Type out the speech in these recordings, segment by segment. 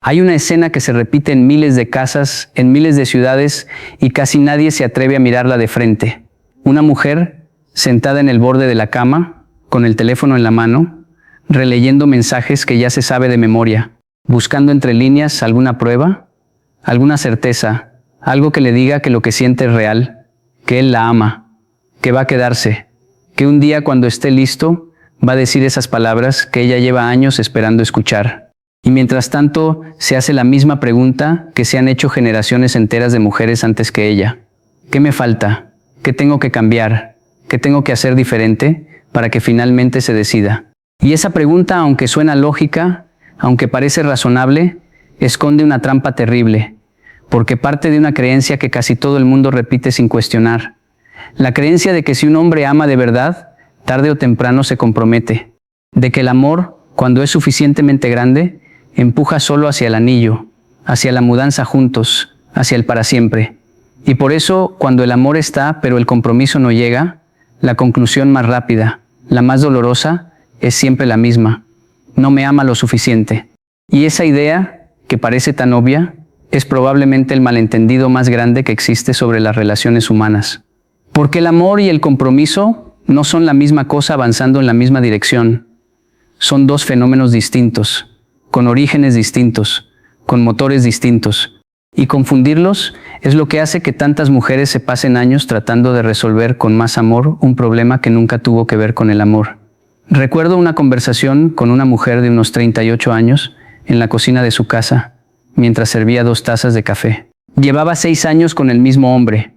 Hay una escena que se repite en miles de casas, en miles de ciudades, y casi nadie se atreve a mirarla de frente. Una mujer sentada en el borde de la cama, con el teléfono en la mano, releyendo mensajes que ya se sabe de memoria, buscando entre líneas alguna prueba, alguna certeza, algo que le diga que lo que siente es real, que él la ama, que va a quedarse, que un día cuando esté listo va a decir esas palabras que ella lleva años esperando escuchar. Y mientras tanto se hace la misma pregunta que se han hecho generaciones enteras de mujeres antes que ella. ¿Qué me falta? ¿Qué tengo que cambiar? ¿Qué tengo que hacer diferente para que finalmente se decida? Y esa pregunta, aunque suena lógica, aunque parece razonable, esconde una trampa terrible, porque parte de una creencia que casi todo el mundo repite sin cuestionar. La creencia de que si un hombre ama de verdad, tarde o temprano se compromete. De que el amor, cuando es suficientemente grande, empuja solo hacia el anillo, hacia la mudanza juntos, hacia el para siempre. Y por eso, cuando el amor está, pero el compromiso no llega, la conclusión más rápida, la más dolorosa, es siempre la misma. No me ama lo suficiente. Y esa idea, que parece tan obvia, es probablemente el malentendido más grande que existe sobre las relaciones humanas. Porque el amor y el compromiso no son la misma cosa avanzando en la misma dirección. Son dos fenómenos distintos, con orígenes distintos, con motores distintos. Y confundirlos es lo que hace que tantas mujeres se pasen años tratando de resolver con más amor un problema que nunca tuvo que ver con el amor. Recuerdo una conversación con una mujer de unos 38 años en la cocina de su casa, mientras servía 2 tazas de café. Llevaba 6 años con el mismo hombre,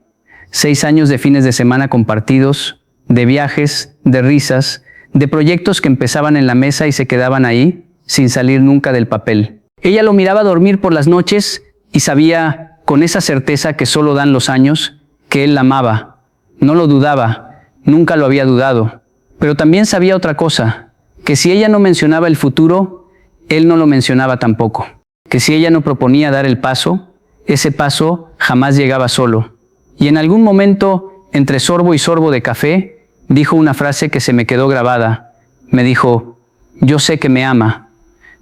6 años de fines de semana compartidos, de viajes, de risas, de proyectos que empezaban en la mesa y se quedaban ahí, sin salir nunca del papel. Ella lo miraba dormir por las noches y sabía, con esa certeza que solo dan los años, que él la amaba. No lo dudaba, nunca lo había dudado. Pero también sabía otra cosa, que si ella no mencionaba el futuro, él no lo mencionaba tampoco. Que si ella no proponía dar el paso, ese paso jamás llegaba solo. Y en algún momento, entre sorbo y sorbo de café, dijo una frase que se me quedó grabada. Me dijo, yo sé que me ama.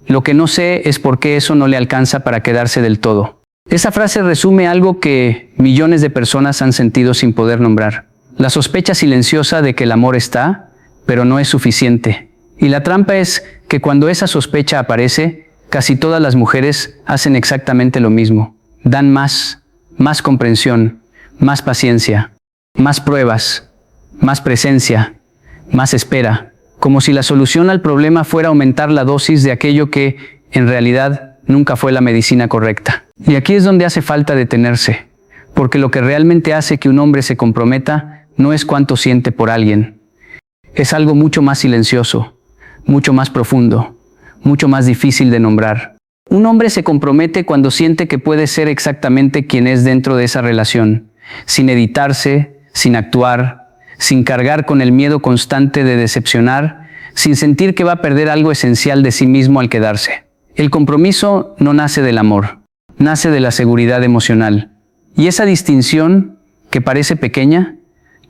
Lo que no sé es por qué eso no le alcanza para quedarse del todo. Esa frase resume algo que millones de personas han sentido sin poder nombrar. La sospecha silenciosa de que el amor está, pero no es suficiente. Y la trampa es que cuando esa sospecha aparece, casi todas las mujeres hacen exactamente lo mismo. Dan más comprensión, más paciencia, más pruebas, más presencia, más espera. Como si la solución al problema fuera aumentar la dosis de aquello que, en realidad, nunca fue la medicina correcta. Y aquí es donde hace falta detenerse, porque lo que realmente hace que un hombre se comprometa no es cuánto siente por alguien. Es algo mucho más silencioso, mucho más profundo, mucho más difícil de nombrar. Un hombre se compromete cuando siente que puede ser exactamente quien es dentro de esa relación, sin editarse, sin actuar, sin cargar con el miedo constante de decepcionar, sin sentir que va a perder algo esencial de sí mismo al quedarse. El compromiso no nace del amor, nace de la seguridad emocional. Y esa distinción, que parece pequeña,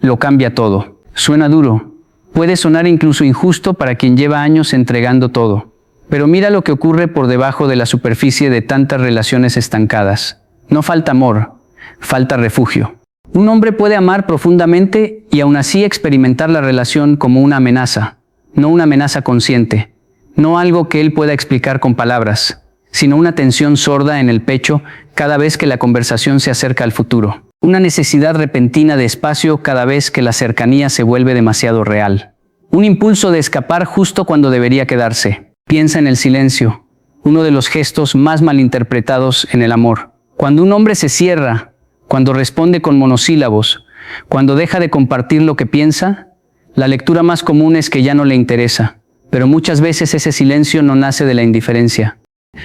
lo cambia todo. Suena duro, puede sonar incluso injusto para quien lleva años entregando todo. Pero mira lo que ocurre por debajo de la superficie de tantas relaciones estancadas. No falta amor, falta refugio. Un hombre puede amar profundamente y aún así experimentar la relación como una amenaza, no una amenaza consciente, no algo que él pueda explicar con palabras, sino una tensión sorda en el pecho cada vez que la conversación se acerca al futuro. Una necesidad repentina de espacio cada vez que la cercanía se vuelve demasiado real. Un impulso de escapar justo cuando debería quedarse. Piensa en el silencio, uno de los gestos más malinterpretados en el amor. Cuando un hombre se cierra, cuando responde con monosílabos, cuando deja de compartir lo que piensa, la lectura más común es que ya no le interesa. Pero muchas veces ese silencio no nace de la indiferencia.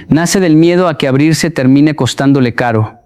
Nace del miedo a que abrirse termine costándole caro,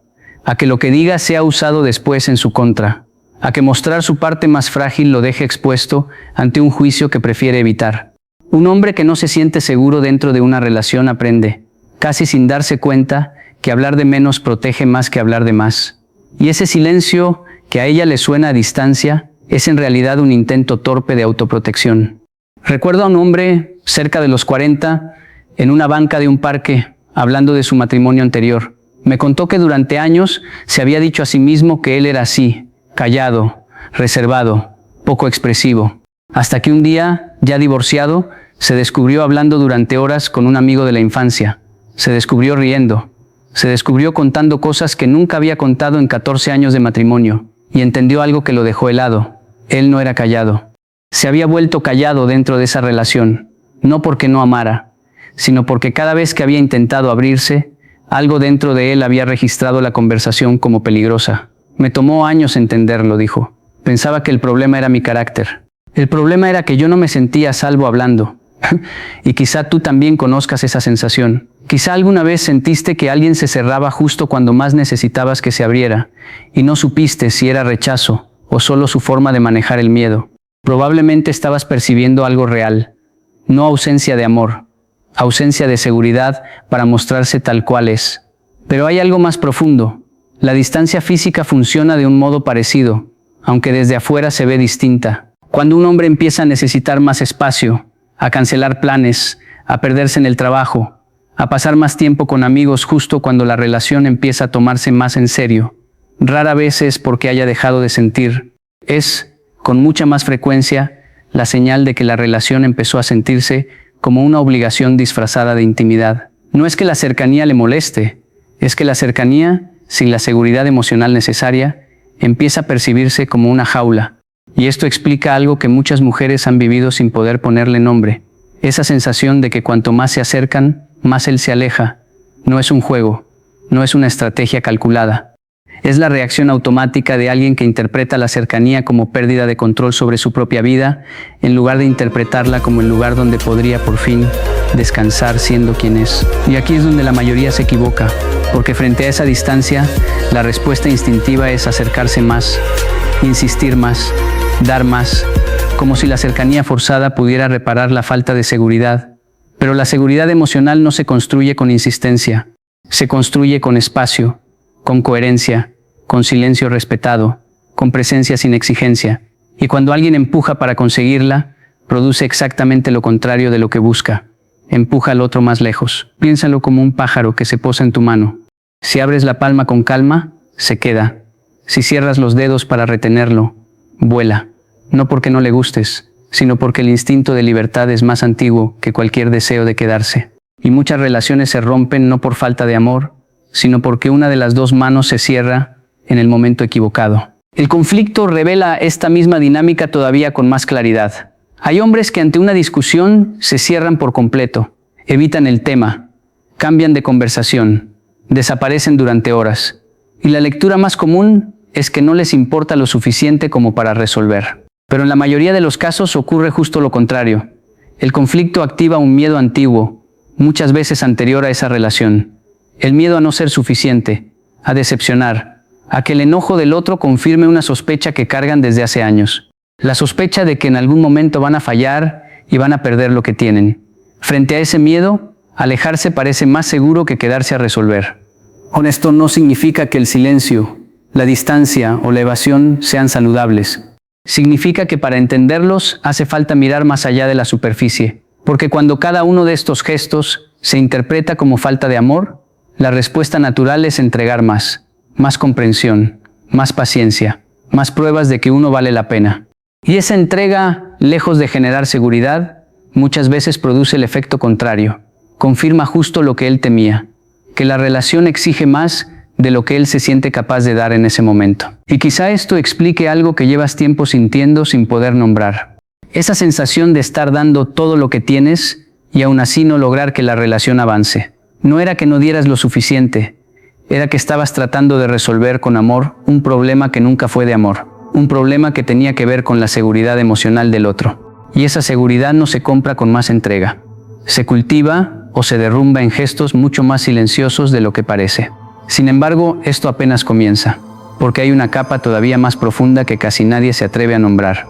a que lo que diga sea usado después en su contra, a que mostrar su parte más frágil lo deje expuesto ante un juicio que prefiere evitar. Un hombre que no se siente seguro dentro de una relación aprende, casi sin darse cuenta, que hablar de menos protege más que hablar de más. Y ese silencio que a ella le suena a distancia es en realidad un intento torpe de autoprotección. Recuerdo a un hombre cerca de los 40 en una banca de un parque, hablando de su matrimonio anterior. Me contó que durante años se había dicho a sí mismo que él era así, callado, reservado, poco expresivo. Hasta que un día, ya divorciado, se descubrió hablando durante horas con un amigo de la infancia. Se descubrió riendo. Se descubrió contando cosas que nunca había contado en 14 años de matrimonio. Y entendió algo que lo dejó helado. Él no era callado. Se había vuelto callado dentro de esa relación. No porque no amara, sino porque cada vez que había intentado abrirse, algo dentro de él había registrado la conversación como peligrosa. Me tomó años entenderlo, dijo. Pensaba que el problema era mi carácter. El problema era que yo no me sentía a salvo hablando. Y quizá tú también conozcas esa sensación. Quizá alguna vez sentiste que alguien se cerraba justo cuando más necesitabas que se abriera, y no supiste si era rechazo o solo su forma de manejar el miedo. Probablemente estabas percibiendo algo real, no ausencia de amor, ausencia de seguridad para mostrarse tal cual es. Pero hay algo más profundo. La distancia física funciona de un modo parecido, aunque desde afuera se ve distinta. Cuando un hombre empieza a necesitar más espacio, a cancelar planes, a perderse en el trabajo, a pasar más tiempo con amigos justo cuando la relación empieza a tomarse más en serio, rara vez es porque haya dejado de sentir. Es, con mucha más frecuencia, la señal de que la relación empezó a sentirse como una obligación disfrazada de intimidad. No es que la cercanía le moleste, es que la cercanía, sin la seguridad emocional necesaria, empieza a percibirse como una jaula. Y esto explica algo que muchas mujeres han vivido sin poder ponerle nombre. Esa sensación de que cuanto más se acercan, más él se aleja. No es un juego, no es una estrategia calculada. Es la reacción automática de alguien que interpreta la cercanía como pérdida de control sobre su propia vida, en lugar de interpretarla como el lugar donde podría por fin descansar siendo quien es. Y aquí es donde la mayoría se equivoca, porque frente a esa distancia, la respuesta instintiva es acercarse más, insistir más, dar más, como si la cercanía forzada pudiera reparar la falta de seguridad. Pero la seguridad emocional no se construye con insistencia, se construye con espacio, con coherencia, con silencio respetado, con presencia sin exigencia. Y cuando alguien empuja para conseguirla, produce exactamente lo contrario de lo que busca. Empuja al otro más lejos. Piénsalo como un pájaro que se posa en tu mano. Si abres la palma con calma, se queda. Si cierras los dedos para retenerlo, vuela. No porque no le gustes, sino porque el instinto de libertad es más antiguo que cualquier deseo de quedarse. Y muchas relaciones se rompen no por falta de amor, sino porque una de las dos manos se cierra en el momento equivocado. El conflicto revela esta misma dinámica todavía con más claridad. Hay hombres que ante una discusión se cierran por completo, evitan el tema, cambian de conversación, desaparecen durante horas. Y la lectura más común es que no les importa lo suficiente como para resolver. Pero en la mayoría de los casos ocurre justo lo contrario. El conflicto activa un miedo antiguo, muchas veces anterior a esa relación. El miedo a no ser suficiente, a decepcionar, a que el enojo del otro confirme una sospecha que cargan desde hace años. La sospecha de que en algún momento van a fallar y van a perder lo que tienen. Frente a ese miedo, alejarse parece más seguro que quedarse a resolver. Esto no significa que el silencio, la distancia o la evasión sean saludables. Significa que para entenderlos hace falta mirar más allá de la superficie, porque cuando cada uno de estos gestos se interpreta como falta de amor, la respuesta natural es entregar más comprensión, más paciencia, más pruebas de que uno vale la pena. Y esa entrega, lejos de generar seguridad, muchas veces produce el efecto contrario. Confirma justo lo que él temía, que la relación exige más de lo que él se siente capaz de dar en ese momento. Y quizá esto explique algo que llevas tiempo sintiendo sin poder nombrar. Esa sensación de estar dando todo lo que tienes y aún así no lograr que la relación avance. No era que no dieras lo suficiente, era que estabas tratando de resolver con amor un problema que nunca fue de amor. Un problema que tenía que ver con la seguridad emocional del otro. Y esa seguridad no se compra con más entrega. Se cultiva o se derrumba en gestos mucho más silenciosos de lo que parece. Sin embargo, esto apenas comienza, porque hay una capa todavía más profunda que casi nadie se atreve a nombrar.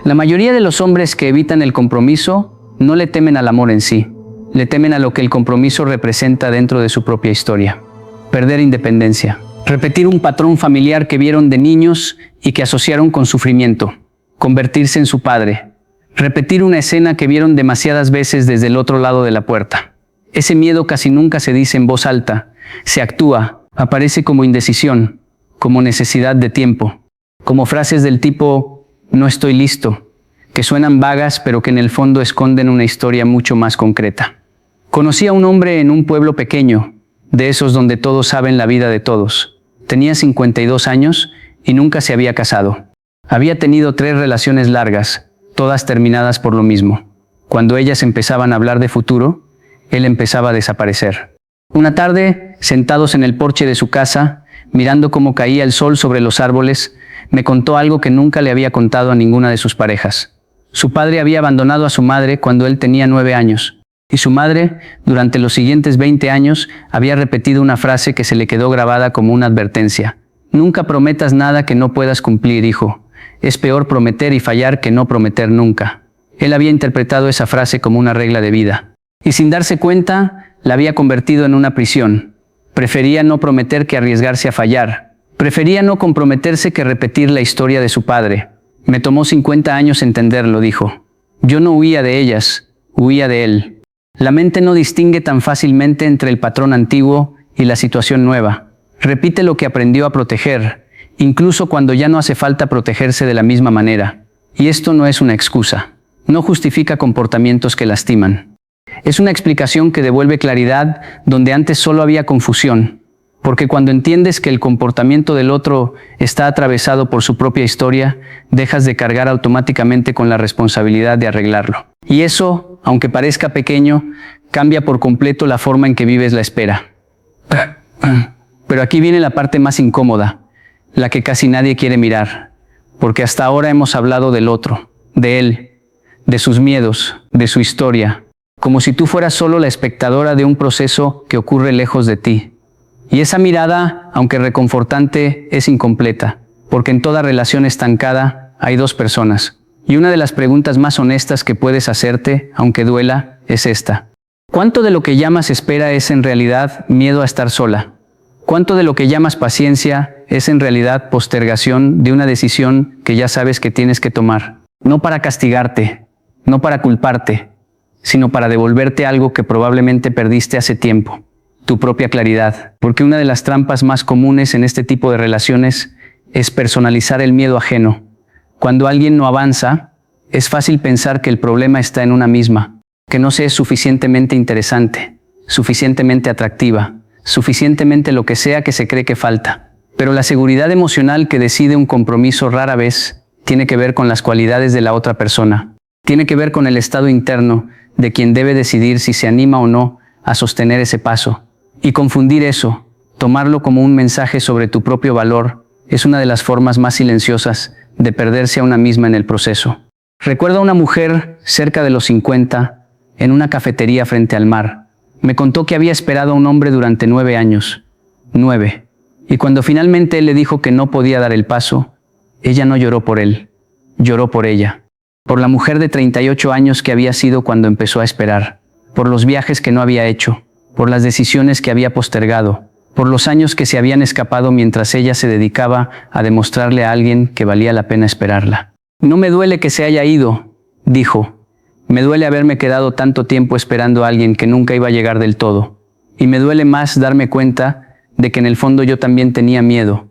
La mayoría de los hombres que evitan el compromiso no le temen al amor en sí, le temen a lo que el compromiso representa dentro de su propia historia. Perder independencia, repetir un patrón familiar que vieron de niños y que asociaron con sufrimiento, convertirse en su padre, repetir una escena que vieron demasiadas veces desde el otro lado de la puerta. Ese miedo casi nunca se dice en voz alta, se actúa, aparece como indecisión, como necesidad de tiempo, como frases del tipo, no estoy listo, que suenan vagas pero que en el fondo esconden una historia mucho más concreta. Conocí a un hombre en un pueblo pequeño, de esos donde todos saben la vida de todos. Tenía 52 años y nunca se había casado. Había tenido 3 relaciones largas, todas terminadas por lo mismo. Cuando ellas empezaban a hablar de futuro, él empezaba a desaparecer. Una tarde, sentados en el porche de su casa, mirando cómo caía el sol sobre los árboles, me contó algo que nunca le había contado a ninguna de sus parejas. Su padre había abandonado a su madre cuando él tenía 9 años, y su madre, durante los siguientes 20 años, había repetido una frase que se le quedó grabada como una advertencia. Nunca prometas nada que no puedas cumplir, hijo. Es peor prometer y fallar que no prometer nunca. Él había interpretado esa frase como una regla de vida. Y sin darse cuenta, la había convertido en una prisión. Prefería no prometer que arriesgarse a fallar. Prefería no comprometerse que repetir la historia de su padre. Me tomó 50 años entenderlo, dijo. Yo no huía de ellas, huía de él. La mente no distingue tan fácilmente entre el patrón antiguo y la situación nueva. Repite lo que aprendió a proteger, incluso cuando ya no hace falta protegerse de la misma manera. Y esto no es una excusa. No justifica comportamientos que lastiman. Es una explicación que devuelve claridad donde antes solo había confusión. Porque cuando entiendes que el comportamiento del otro está atravesado por su propia historia, dejas de cargar automáticamente con la responsabilidad de arreglarlo. Y eso, aunque parezca pequeño, cambia por completo la forma en que vives la espera. Pero aquí viene la parte más incómoda, la que casi nadie quiere mirar, porque hasta ahora hemos hablado del otro, de él, de sus miedos, de su historia, como si tú fueras solo la espectadora de un proceso que ocurre lejos de ti. Y esa mirada, aunque reconfortante, es incompleta, porque en toda relación estancada hay 2 personas. Y una de las preguntas más honestas que puedes hacerte, aunque duela, es esta. ¿Cuánto de lo que llamas espera es en realidad miedo a estar sola? ¿Cuánto de lo que llamas paciencia es en realidad postergación de una decisión que ya sabes que tienes que tomar? No para castigarte, no para culparte, sino para devolverte algo que probablemente perdiste hace tiempo. Tu propia claridad, porque una de las trampas más comunes en este tipo de relaciones es personalizar el miedo ajeno. Cuando alguien no avanza, es fácil pensar que el problema está en una misma, que no se es suficientemente interesante, suficientemente atractiva, suficientemente lo que sea que se cree que falta. Pero la seguridad emocional que decide un compromiso rara vez tiene que ver con las cualidades de la otra persona. Tiene que ver con el estado interno de quien debe decidir si se anima o no a sostener ese paso. Y confundir eso, tomarlo como un mensaje sobre tu propio valor, es una de las formas más silenciosas de perderse a una misma en el proceso. Recuerdo a una mujer cerca de los 50, en una cafetería frente al mar. Me contó que había esperado a un hombre durante 9 años. 9. Y cuando finalmente él le dijo que no podía dar el paso, ella no lloró por él, lloró por ella. Por la mujer de 38 años que había sido cuando empezó a esperar. Por los viajes que no había hecho. Por las decisiones que había postergado, por los años que se habían escapado mientras ella se dedicaba a demostrarle a alguien que valía la pena esperarla. No me duele que se haya ido, dijo. Me duele haberme quedado tanto tiempo esperando a alguien que nunca iba a llegar del todo. Y me duele más darme cuenta de que en el fondo yo también tenía miedo.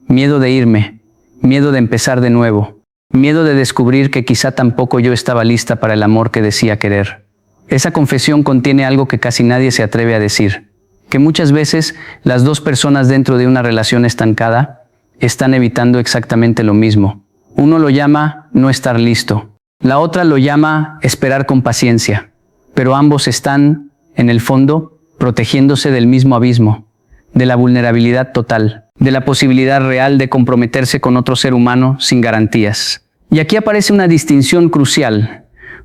Miedo de irme, miedo de empezar de nuevo, miedo de descubrir que quizá tampoco yo estaba lista para el amor que decía querer. Esa confesión contiene algo que casi nadie se atreve a decir, que muchas veces las 2 personas dentro de una relación estancada están evitando exactamente lo mismo. Uno lo llama no estar listo, la otra lo llama esperar con paciencia, pero ambos están, en el fondo, protegiéndose del mismo abismo, de la vulnerabilidad total, de la posibilidad real de comprometerse con otro ser humano sin garantías. Y aquí aparece una distinción crucial,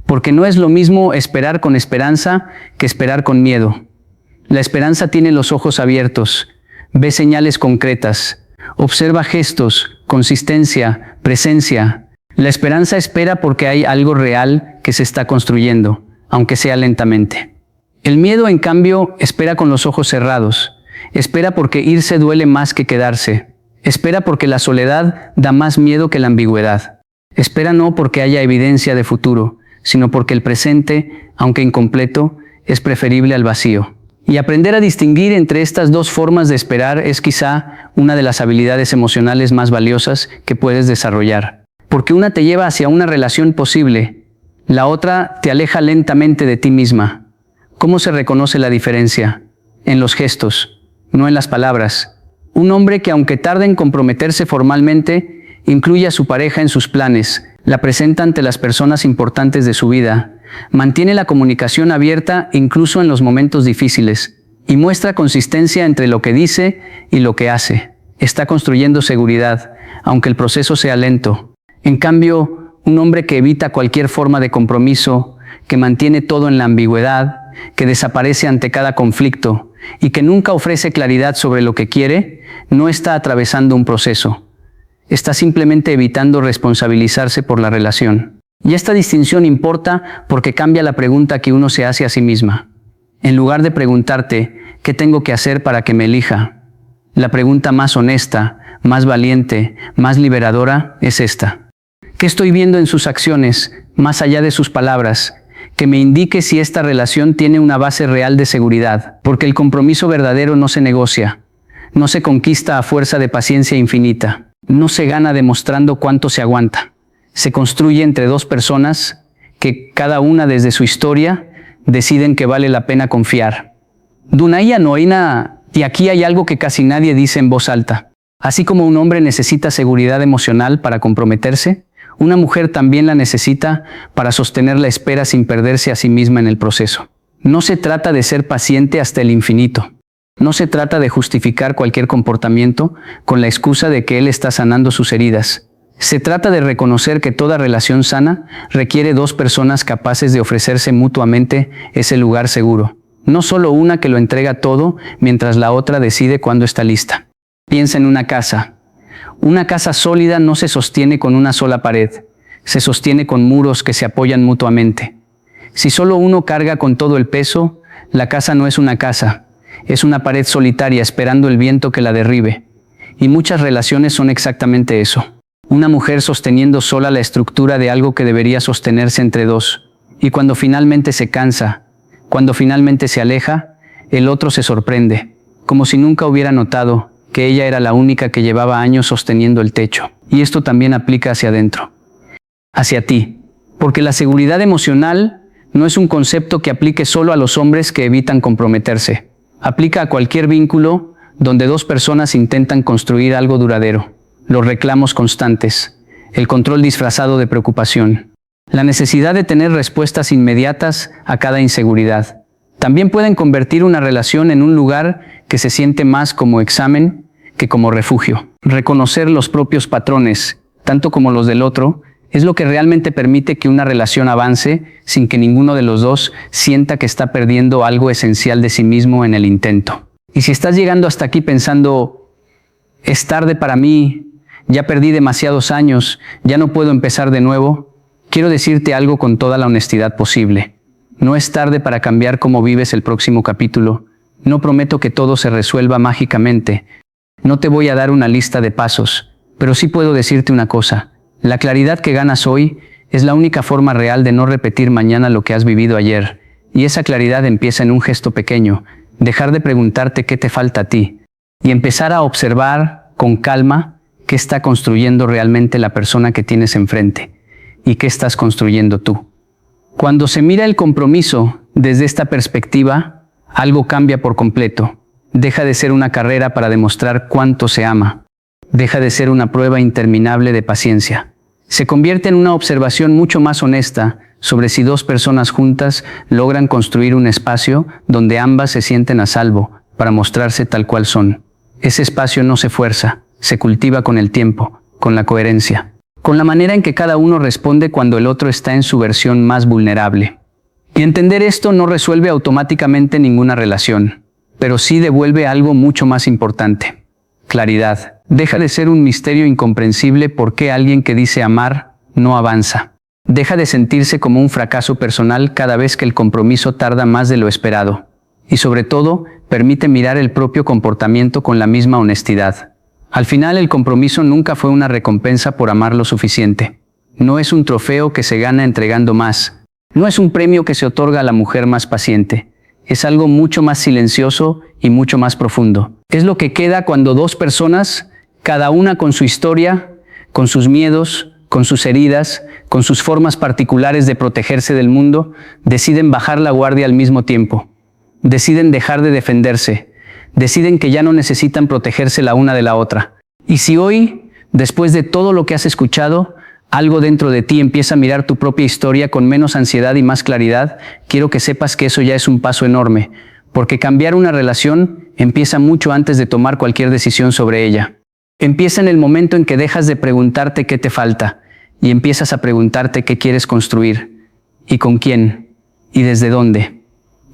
porque no es lo mismo esperar con esperanza que esperar con miedo. La esperanza tiene los ojos abiertos, ve señales concretas, observa gestos, consistencia, presencia. La esperanza espera porque hay algo real que se está construyendo, aunque sea lentamente. El miedo, en cambio, espera con los ojos cerrados. Espera porque irse duele más que quedarse. Espera porque la soledad da más miedo que la ambigüedad. Espera no porque haya evidencia de futuro, sino porque el presente, aunque incompleto, es preferible al vacío. Y aprender a distinguir entre estas dos formas de esperar es quizá una de las habilidades emocionales más valiosas que puedes desarrollar. Porque una te lleva hacia una relación posible, la otra te aleja lentamente de ti misma. ¿Cómo se reconoce la diferencia? En los gestos, no en las palabras. Un hombre que, aunque tarde en comprometerse formalmente, incluye a su pareja en sus planes, la presenta ante las personas importantes de su vida, mantiene la comunicación abierta incluso en los momentos difíciles y muestra consistencia entre lo que dice y lo que hace. Está construyendo seguridad, aunque el proceso sea lento. En cambio, un hombre que evita cualquier forma de compromiso, que mantiene todo en la ambigüedad, que desaparece ante cada conflicto y que nunca ofrece claridad sobre lo que quiere, no está atravesando un proceso. Está simplemente evitando responsabilizarse por la relación. Y esta distinción importa porque cambia la pregunta que uno se hace a sí misma. En lugar de preguntarte, ¿qué tengo que hacer para que me elija? La pregunta más honesta, más valiente, más liberadora es esta. ¿Qué estoy viendo en sus acciones, más allá de sus palabras, que me indique si esta relación tiene una base real de seguridad? Porque el compromiso verdadero no se negocia, no se conquista a fuerza de paciencia infinita, no se gana demostrando cuánto se aguanta. Se construye entre dos personas que, cada una desde su historia, deciden que vale la pena confiar. Dunaya Noina, y aquí hay algo que casi nadie dice en voz alta. Así como un hombre necesita seguridad emocional para comprometerse, una mujer también la necesita para sostener la espera sin perderse a sí misma en el proceso. No se trata de ser paciente hasta el infinito. No se trata de justificar cualquier comportamiento con la excusa de que él está sanando sus heridas. Se trata de reconocer que toda relación sana requiere dos personas capaces de ofrecerse mutuamente ese lugar seguro. No solo una que lo entrega todo mientras la otra decide cuándo está lista. Piensa en una casa. Una casa sólida no se sostiene con una sola pared, se sostiene con muros que se apoyan mutuamente. Si solo uno carga con todo el peso, la casa no es una casa, es una pared solitaria esperando el viento que la derribe. Y muchas relaciones son exactamente eso. Una mujer sosteniendo sola la estructura de algo que debería sostenerse entre dos. Y cuando finalmente se cansa, cuando finalmente se aleja, el otro se sorprende, como si nunca hubiera notado que ella era la única que llevaba años sosteniendo el techo. Y esto también aplica hacia adentro, hacia ti. Porque la seguridad emocional no es un concepto que aplique solo a los hombres que evitan comprometerse. Aplica a cualquier vínculo donde dos personas intentan construir algo duradero. Los reclamos constantes, el control disfrazado de preocupación, la necesidad de tener respuestas inmediatas a cada inseguridad. También pueden convertir una relación en un lugar que se siente más como examen que como refugio. Reconocer los propios patrones, tanto como los del otro, es lo que realmente permite que una relación avance sin que ninguno de los dos sienta que está perdiendo algo esencial de sí mismo en el intento. Y si estás llegando hasta aquí pensando, es tarde para mí, ya perdí demasiados años, ya no puedo empezar de nuevo, quiero decirte algo con toda la honestidad posible. No es tarde para cambiar cómo vives el próximo capítulo. No prometo que todo se resuelva mágicamente. No te voy a dar una lista de pasos, pero sí puedo decirte una cosa. La claridad que ganas hoy es la única forma real de no repetir mañana lo que has vivido ayer. Y esa claridad empieza en un gesto pequeño, dejar de preguntarte qué te falta a ti, y empezar a observar con calma qué está construyendo realmente la persona que tienes enfrente, y qué estás construyendo tú. Cuando se mira el compromiso desde esta perspectiva, algo cambia por completo. Deja de ser una carrera para demostrar cuánto se ama. Deja de ser una prueba interminable de paciencia. Se convierte en una observación mucho más honesta sobre si dos personas juntas logran construir un espacio donde ambas se sienten a salvo para mostrarse tal cual son. Ese espacio no se fuerza, se cultiva con el tiempo, con la coherencia, con la manera en que cada uno responde cuando el otro está en su versión más vulnerable. Y entender esto no resuelve automáticamente ninguna relación, pero sí devuelve algo mucho más importante: claridad. Deja de ser un misterio incomprensible por qué alguien que dice amar no avanza. Deja de sentirse como un fracaso personal cada vez que el compromiso tarda más de lo esperado. Y sobre todo, permite mirar el propio comportamiento con la misma honestidad. Al final, el compromiso nunca fue una recompensa por amar lo suficiente. No es un trofeo que se gana entregando más. No es un premio que se otorga a la mujer más paciente. es algo mucho más silencioso y mucho más profundo. Es lo que queda cuando dos personas, cada una con su historia, con sus miedos, con sus heridas, con sus formas particulares de protegerse del mundo, deciden bajar la guardia al mismo tiempo. Deciden dejar de defenderse. Deciden que ya no necesitan protegerse la una de la otra. Y si hoy, después de todo lo que has escuchado, algo dentro de ti empieza a mirar tu propia historia con menos ansiedad y más claridad, quiero que sepas que eso ya es un paso enorme, porque cambiar una relación empieza mucho antes de tomar cualquier decisión sobre ella. Empieza en el momento en que dejas de preguntarte qué te falta y empiezas a preguntarte qué quieres construir, y con quién, y desde dónde.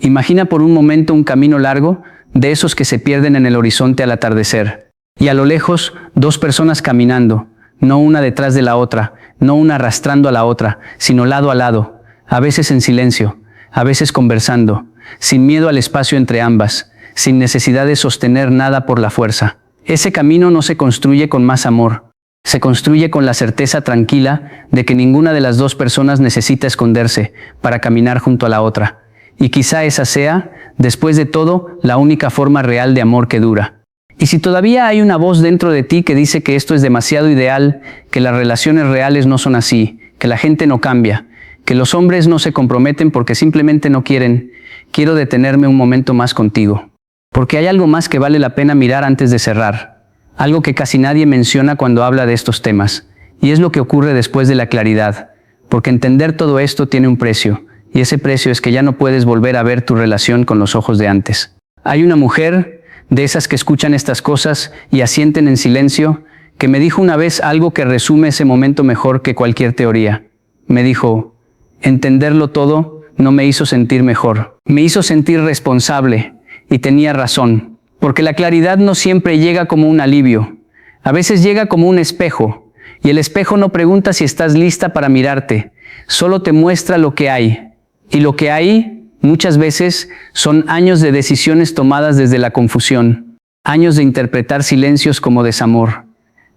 Imagina por un momento un camino largo, de esos que se pierden en el horizonte al atardecer. Y a lo lejos, dos personas caminando, no una detrás de la otra, no una arrastrando a la otra, sino lado a lado, a veces en silencio, a veces conversando, sin miedo al espacio entre ambas, sin necesidad de sostener nada por la fuerza. Ese camino no se construye con más amor, se construye con la certeza tranquila de que ninguna de las dos personas necesita esconderse para caminar junto a la otra. Y quizá esa sea, después de todo, la única forma real de amor que dura. Y si todavía hay una voz dentro de ti que dice que esto es demasiado ideal, que las relaciones reales no son así, que la gente no cambia, que los hombres no se comprometen porque simplemente no quieren, quiero detenerme un momento más contigo. Porque hay algo más que vale la pena mirar antes de cerrar, algo que casi nadie menciona cuando habla de estos temas, y es lo que ocurre después de la claridad, porque entender todo esto tiene un precio, y ese precio es que ya no puedes volver a ver tu relación con los ojos de antes. Hay una mujer, de esas que escuchan estas cosas y asienten en silencio, que me dijo una vez algo que resume ese momento mejor que cualquier teoría. Me dijo, entenderlo todo no me hizo sentir mejor, me hizo sentir responsable. Y tenía razón, porque la claridad no siempre llega como un alivio. A veces llega como un espejo, y el espejo no pregunta si estás lista para mirarte, solo te muestra lo que hay. Y lo que hay, muchas veces, son años de decisiones tomadas desde la confusión, años de interpretar silencios como desamor,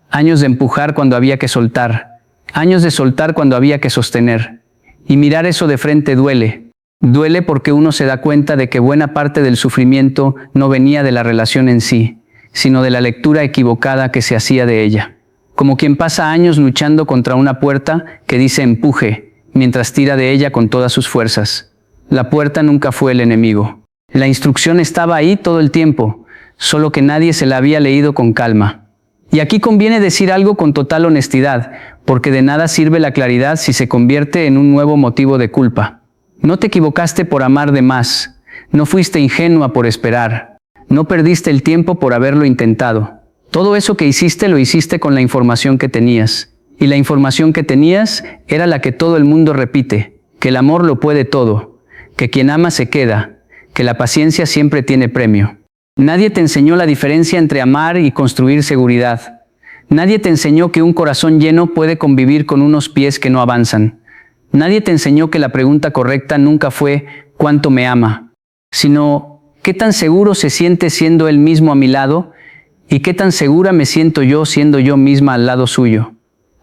años de empujar cuando había que soltar, años de soltar cuando había que sostener. Y mirar eso de frente duele. Duele porque uno se da cuenta de que buena parte del sufrimiento no venía de la relación en sí, sino de la lectura equivocada que se hacía de ella. Como quien pasa años luchando contra una puerta que dice empuje, mientras tira de ella con todas sus fuerzas. La puerta nunca fue el enemigo. La instrucción estaba ahí todo el tiempo, solo que nadie se la había leído con calma. Y aquí conviene decir algo con total honestidad, porque de nada sirve la claridad si se convierte en un nuevo motivo de culpa. No te equivocaste por amar de más, no fuiste ingenua por esperar, no perdiste el tiempo por haberlo intentado. Todo eso que hiciste lo hiciste con la información que tenías. Y la información que tenías era la que todo el mundo repite, que el amor lo puede todo, que quien ama se queda, que la paciencia siempre tiene premio. Nadie te enseñó la diferencia entre amar y construir seguridad. Nadie te enseñó que un corazón lleno puede convivir con unos pies que no avanzan. Nadie te enseñó que la pregunta correcta nunca fue ¿cuánto me ama?, sino ¿qué tan seguro se siente siendo él mismo a mi lado? ¿Y qué tan segura me siento yo siendo yo misma al lado suyo?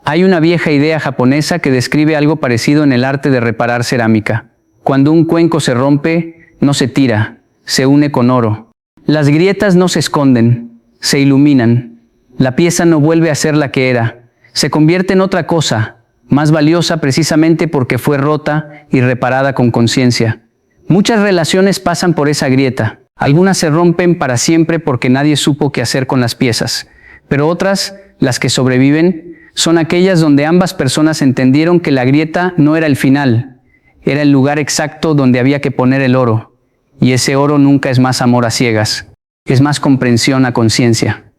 Hay una vieja idea japonesa que describe algo parecido en el arte de reparar cerámica. Cuando un cuenco se rompe, no se tira, se une con oro. Las grietas no se esconden, se iluminan. La pieza no vuelve a ser la que era, se convierte en otra cosa, más valiosa precisamente porque fue rota y reparada con conciencia. Muchas relaciones pasan por esa grieta. Algunas se rompen para siempre porque nadie supo qué hacer con las piezas, pero otras, las que sobreviven, son aquellas donde ambas personas entendieron que la grieta no era el final, era el lugar exacto donde había que poner el oro. Y ese oro nunca es más amor a ciegas, es más comprensión a conciencia.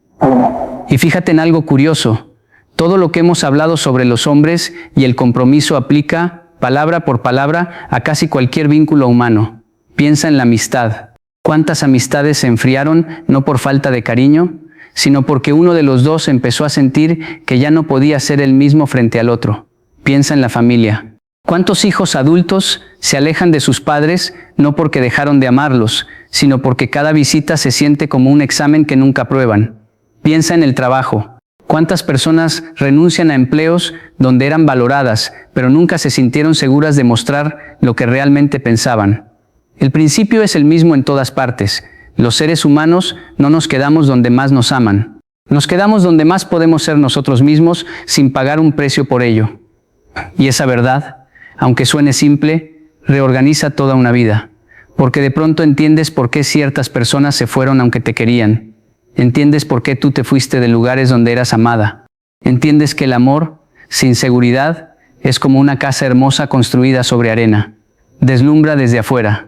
Y fíjate en algo curioso. Todo lo que hemos hablado sobre los hombres y el compromiso aplica, palabra por palabra, a casi cualquier vínculo humano. Piensa en la amistad. ¿Cuántas amistades se enfriaron no por falta de cariño, sino porque uno de los dos empezó a sentir que ya no podía ser el mismo frente al otro? Piensa en la familia. ¿Cuántos hijos adultos se alejan de sus padres no porque dejaron de amarlos, sino porque cada visita se siente como un examen que nunca aprueban? Piensa en el trabajo. ¿Cuántas personas renuncian a empleos donde eran valoradas, pero nunca se sintieron seguras de mostrar lo que realmente pensaban? El principio es el mismo en todas partes. Los seres humanos no nos quedamos donde más nos aman. Nos quedamos donde más podemos ser nosotros mismos sin pagar un precio por ello. Y esa verdad, aunque suene simple, reorganiza toda una vida. Porque de pronto entiendes por qué ciertas personas se fueron aunque te querían. Entiendes por qué tú te fuiste de lugares donde eras amada. Entiendes que el amor, sin seguridad, es como una casa hermosa construida sobre arena. Deslumbra desde afuera,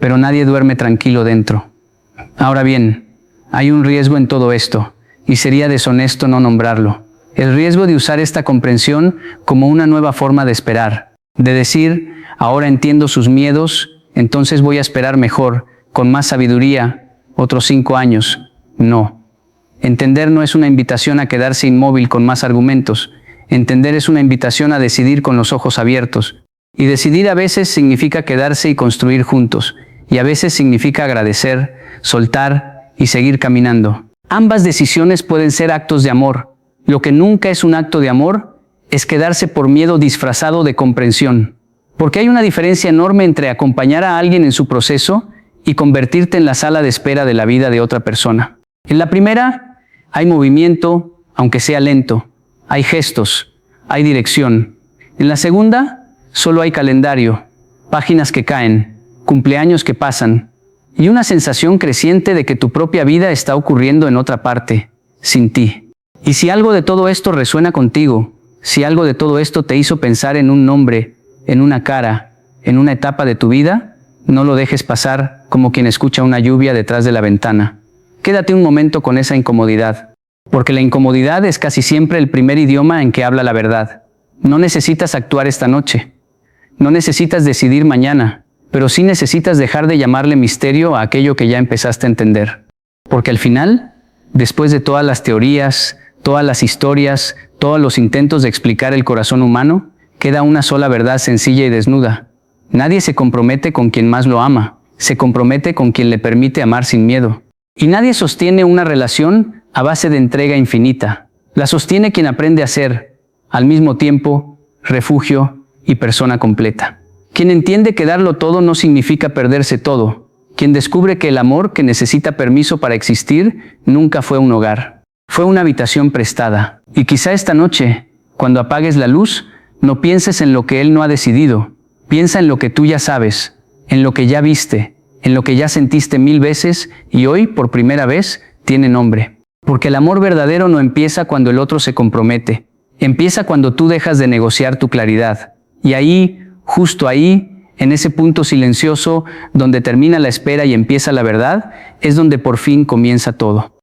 pero nadie duerme tranquilo dentro. Ahora bien, hay un riesgo en todo esto, y sería deshonesto no nombrarlo. El riesgo de usar esta comprensión como una nueva forma de esperar. De decir, ahora entiendo sus miedos, entonces voy a esperar mejor, con más sabiduría, otros 5 años. No. Entender no es una invitación a quedarse inmóvil con más argumentos. Entender es una invitación a decidir con los ojos abiertos. Y decidir a veces significa quedarse y construir juntos. Y a veces significa agradecer, soltar y seguir caminando. Ambas decisiones pueden ser actos de amor. Lo que nunca es un acto de amor es quedarse por miedo disfrazado de comprensión. Porque hay una diferencia enorme entre acompañar a alguien en su proceso y convertirte en la sala de espera de la vida de otra persona. En la primera, hay movimiento, aunque sea lento. Hay gestos, hay dirección. En la segunda, solo hay calendario, páginas que caen, cumpleaños que pasan, y una sensación creciente de que tu propia vida está ocurriendo en otra parte, sin ti. Y si algo de todo esto resuena contigo, si algo de todo esto te hizo pensar en un nombre, en una cara, en una etapa de tu vida, no lo dejes pasar como quien escucha una lluvia detrás de la ventana. Quédate un momento con esa incomodidad, porque la incomodidad es casi siempre el primer idioma en que habla la verdad. No necesitas actuar esta noche. No necesitas decidir mañana, pero sí necesitas dejar de llamarle misterio a aquello que ya empezaste a entender. Porque al final, después de todas las teorías, todas las historias, todos los intentos de explicar el corazón humano, queda una sola verdad sencilla y desnuda. Nadie se compromete con quien más lo ama, se compromete con quien le permite amar sin miedo. Y nadie sostiene una relación a base de entrega infinita. La sostiene quien aprende a ser, al mismo tiempo, refugio y persona completa. Quien entiende que darlo todo no significa perderse todo. Quien descubre que el amor que necesita permiso para existir nunca fue un hogar. Fue una habitación prestada. Y quizá esta noche, cuando apagues la luz, no pienses en lo que él no ha decidido. Piensa en lo que tú ya sabes, en lo que ya viste, en lo que ya sentiste 1000 veces y hoy, por primera vez, tiene nombre. Porque el amor verdadero no empieza cuando el otro se compromete. Empieza cuando tú dejas de negociar tu claridad. Y ahí, justo ahí, en ese punto silencioso donde termina la espera y empieza la verdad, es donde por fin comienza todo.